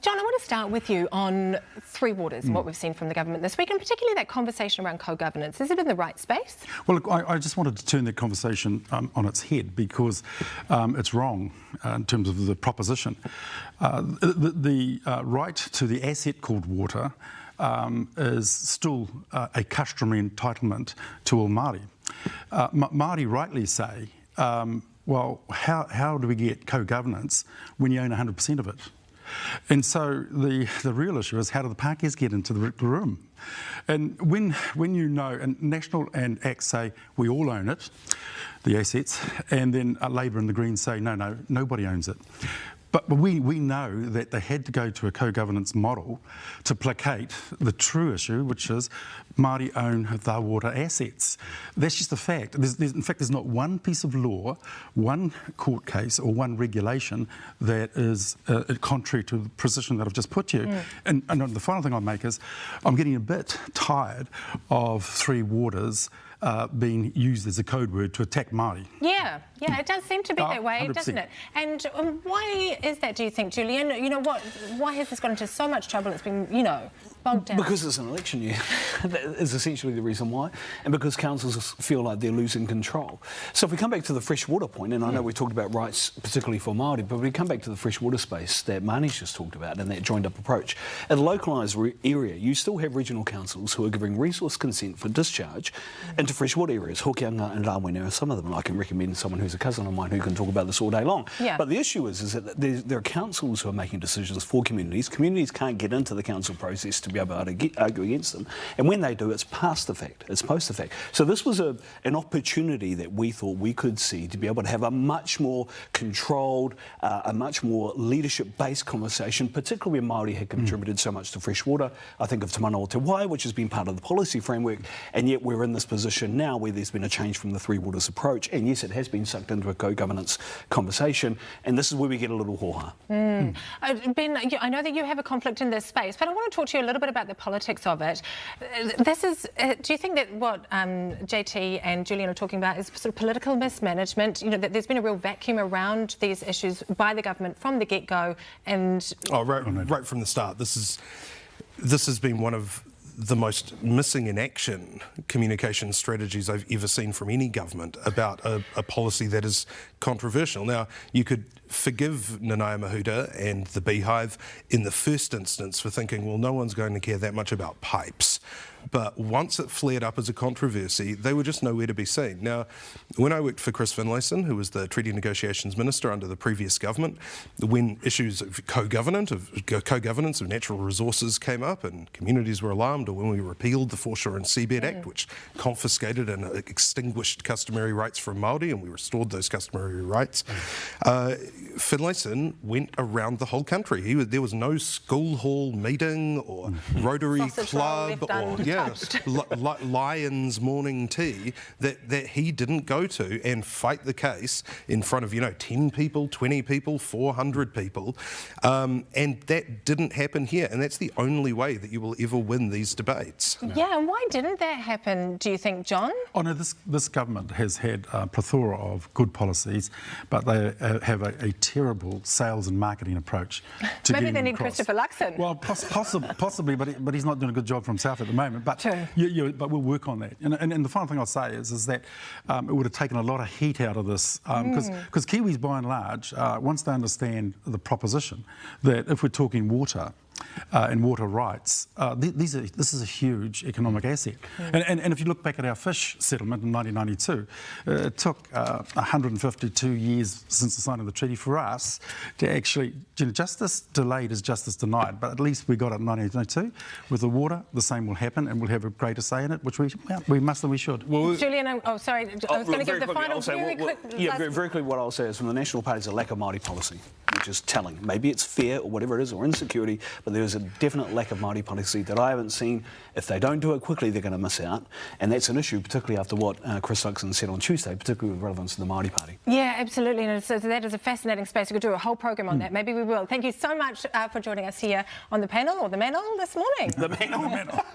John, I want to start with you on Three Waters and what we've seen from the government this week, and particularly that conversation around co-governance. Is it in the right space? Well, look, I just wanted to turn that conversation on its head because it's wrong in terms of the proposition. The right to the asset called water is still a customary entitlement to all Māori. Māori rightly say, well, how do we get co-governance when you own 100% of it? And so the real issue is, how do the Pākehās get into the room? And when you know, and National and ACT say we all own it, the assets, and then Labour and the Greens say no, nobody owns it. But we know that they had to go to a co-governance model to placate the true issue, which is Māori own their water assets. That's just a fact. In fact, there's not one piece of law, one court case or one regulation that is contrary to the position that I've just put you. And the final thing I make is I'm getting a bit tired of Three Waters being used as a code word to attack Māori. Yeah, it does seem to be that way, 100%. doesn't it? And why is that, do you think, Julian? You know what? Why has this got into so much trouble? It's been, bogged down. Because it's an election year. That is essentially the reason why. And because councils feel like they're losing control. So if we come back to the freshwater point, and I know we talked about rights particularly for Māori, but we come back to the freshwater space that Marnie's just talked about and that joined-up approach. At a localised area, you still have regional councils who are giving resource consent for discharge into freshwater areas. Hokianga and Rawene are some of them, and I can recommend someone who's a cousin of mine who can talk about this all day long. Yeah. But the issue is that there are councils who are making decisions for communities. Communities can't get into the council process to be able to argue against them. And when they do, it's past the fact. It's post the fact. So this was an opportunity that we thought we could see to be able to have a much more controlled, a much more leadership-based conversation, particularly when Māori had contributed so much to freshwater. I think of Te Mana o Te Wai, which has been part of the policy framework, and yet we're in this position now where there's been a change from the Three Waters approach, and yes, it has been sucked into a co-governance conversation, and this is where we get a little hoha. Ben, I know that you have a conflict in this space, but I want to talk to you a little bit about the politics of it. This is, do you think that what JT and Julian are talking about is sort of political mismanagement? That there's been a real vacuum around these issues by the government from the get-go, and right from the start. This has been one of the most missing in action communication strategies I've ever seen from any government about a policy that is controversial. Now, you could forgive Nanaia Mahuta and the Beehive in the first instance for thinking, well, no one's going to care that much about pipes. But once it flared up as a controversy, they were just nowhere to be seen. Now, when I worked for Chris Finlayson, who was the Treaty Negotiations Minister under the previous government, when issues of co-governance of natural resources came up and communities were alarmed, or when we repealed the Foreshore and Seabed Act, which confiscated and extinguished customary rights from Māori, and we restored those customary rights, Finlayson went around the whole country. There was no school hall meeting or Rotary Club or Lions morning tea that he didn't go to and fight the case in front of 10 people, 20 people, 400 people, and that didn't happen here, and that's the only way that you will ever win these debates. Yeah, and why didn't that happen, do you think, John? Oh no, this government has had a plethora of good policies, but they have a terrible sales and marketing approach to Maybe getting they need across. Christopher Luxon. Well, possibly, but he's not doing a good job for himself at the moment. But but we'll work on that. And the final thing I'll say is that it would have taken a lot of heat out of this because Kiwis, by and large, once they understand the proposition that if we're talking water and water rights, this is a huge economic asset. And if you look back at our fish settlement in 1992, it took 152 years since the signing of the treaty for us to actually, justice delayed is justice denied, but at least we got it in 1992. With the water, the same will happen, and we'll have a greater say in it, which we must and we should. Well, Julian, I was going to give the final very quick... very quickly what I'll say is from the National Party is a lack of Māori policy, which is telling. Maybe it's fear or whatever it is, or insecurity, but there's a definite lack of Māori policy that I haven't seen. If they don't do it quickly, they're going to miss out, and that's an issue, particularly after what Chris Luxon said on Tuesday, particularly with relevance to the Māori Party. Yeah, absolutely, and so that is a fascinating space. We could do a whole program on that. Maybe we will. Thank you so much for joining us here on the panel, or the manel, this morning. The manel.